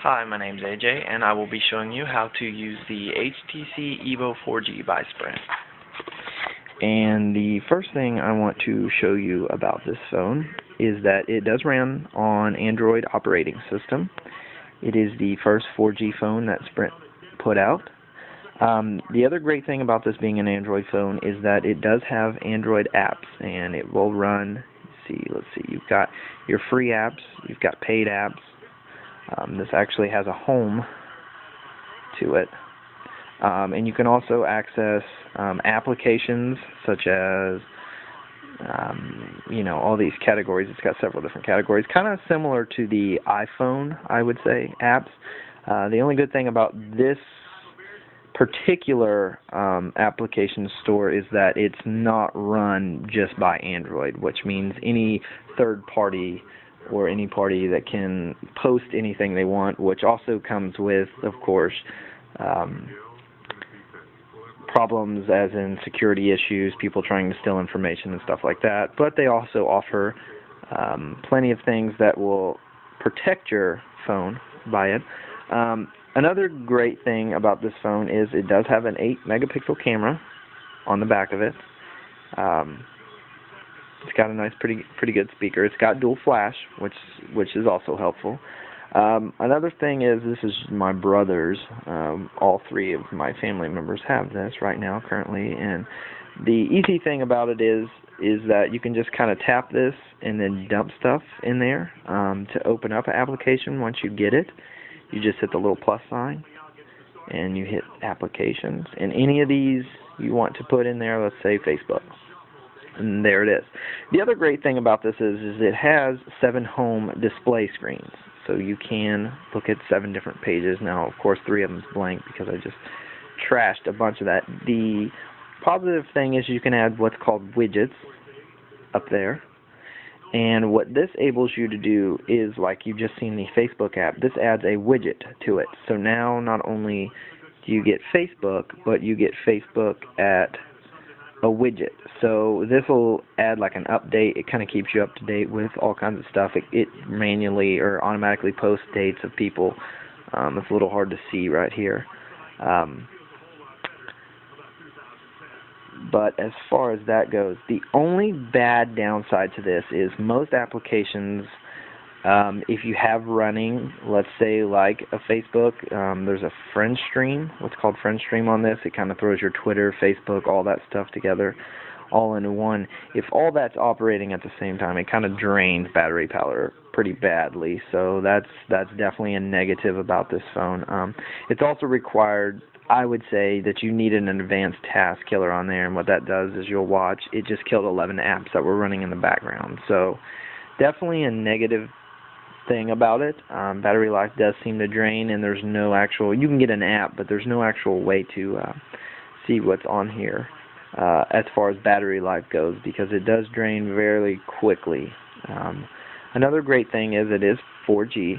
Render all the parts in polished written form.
Hi, my name's AJ, and I will be showing you how to use the HTC Evo 4G by Sprint. And the first thing I want to show you about this phone is that it does run on Android operating system. It is the first 4G phone that Sprint put out. The other great thing about this being an Android phone is that it does have Android apps, and it will run, let's see, you've got your free apps, you've got paid apps. This actually has a home to it. And you can also access applications such as, all these categories. It's got several different categories, kind of similar to the iPhone, I would say, apps. The only good thing about this particular application store is that it's not run just by Android, which means any third party or any party that can post anything they want, which also comes with, of course, problems as in security issues, people trying to steal information and stuff like that. But they also offer plenty of things that will protect your phone by it. Another great thing about this phone is it does have an 8-megapixel camera on the back of it. It's got a nice, pretty good speaker. It's got dual flash, which is also helpful. Another thing is, this is my brother's. All three of my family members have this right now, currently. And the easy thing about it is that you can just kind of tap this and then dump stuff in there to open up an application. Once you get it, you just hit the little plus sign and you hit applications. And any of these you want to put in there, let's say Facebook. And there it is. The other great thing about this is it has 7 home display screens. So you can look at 7 different pages. Now, of course, 3 of them is blank because I just trashed a bunch of that. The positive thing is you can add what's called widgets up there. And what this enables you to do is, like you've just seen the Facebook app, this adds a widget to it. So now not only do you get Facebook, but you get Facebook at a widget. So this will add like an update. It kind of keeps you up to date with all kinds of stuff. It manually or automatically posts dates of people. It's a little hard to see right here. But as far as that goes, the only bad downside to this is most applications, if you have running, let's say like a Facebook, there's a friend stream, what's called friend stream on this. It kind of throws your Twitter, Facebook, all that stuff together all into one. If all that's operating at the same time, it kind of drains battery power pretty badly. So that's definitely a negative about this phone. It's also required, I would say, that you need an advanced task killer on there, and what that does is you'll watch, it just killed 11 apps that were running in the background. So definitely a negative thing about it. Battery life does seem to drain, and there's no actual, you can get an app, but there's no actual way to see what's on here as far as battery life goes, because it does drain very quickly. Another great thing is it is 4G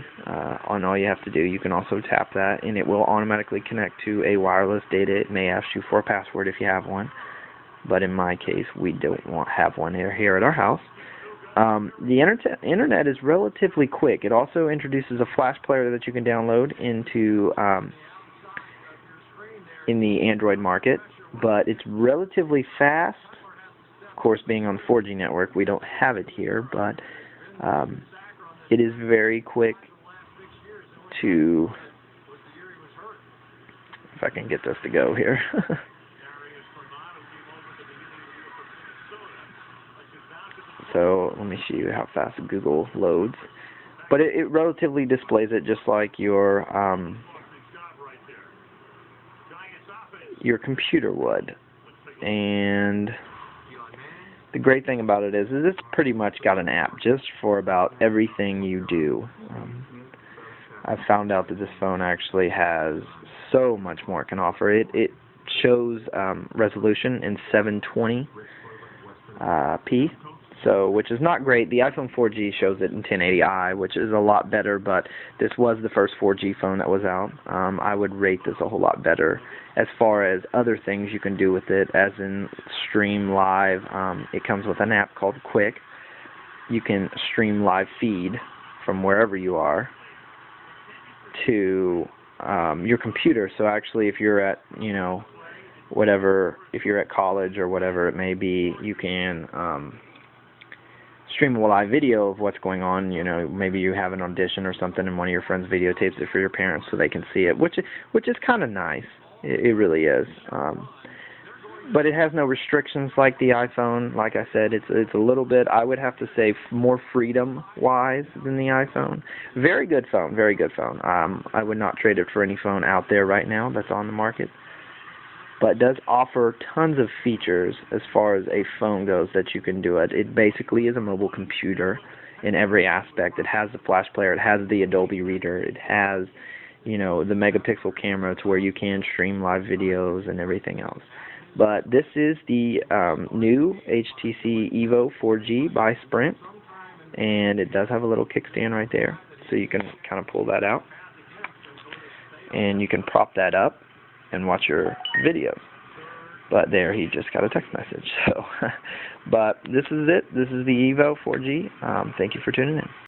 on all you have to do. You can also tap that, and it will automatically connect to a wireless data. It may ask you for a password if you have one, but in my case, we don't have one here at our house. The internet is relatively quick. It also introduces a flash player that you can download into in the Android market, but it's relatively fast. Of course, being on the 4G network, we don't have it here, but it is very quick to, if I can get this to go here. So let me show you how fast Google loads. But it relatively displays it just like your computer would. And the great thing about it is it's pretty much got an app just for about everything you do. I've found out that this phone actually has so much more it can offer. It shows resolution in 720p. So, which is not great. The iPhone 4G shows it in 1080i, which is a lot better, but this was the first 4G phone that was out. I would rate this a whole lot better as far as other things you can do with it, as in stream live. It comes with an app called Quick. You can stream live feed from wherever you are. to your computer. So actually, if you're at, you know, whatever, if you're at college or whatever it may be, you can stream a live video of what's going on. You know, maybe you have an audition or something and one of your friends videotapes it for your parents so they can see it, which is kind of nice. It really is. But it has no restrictions like the iPhone. Like I said, it's a little bit, I would have to say, more freedom-wise than the iPhone. Very good phone, very good phone. I would not trade it for any phone out there right now that's on the market. But it does offer tons of features as far as a phone goes that you can do it. It basically is a mobile computer in every aspect. It has the flash player, it has the Adobe Reader, it has, you know, the megapixel camera to where you can stream live videos and everything else. But this is the new HTC Evo 4G by Sprint, and it does have a little kickstand right there, so you can kind of pull that out, and you can prop that up and watch your videos. But there, he just got a text message. So, but this is it. This is the Evo 4G. Thank you for tuning in.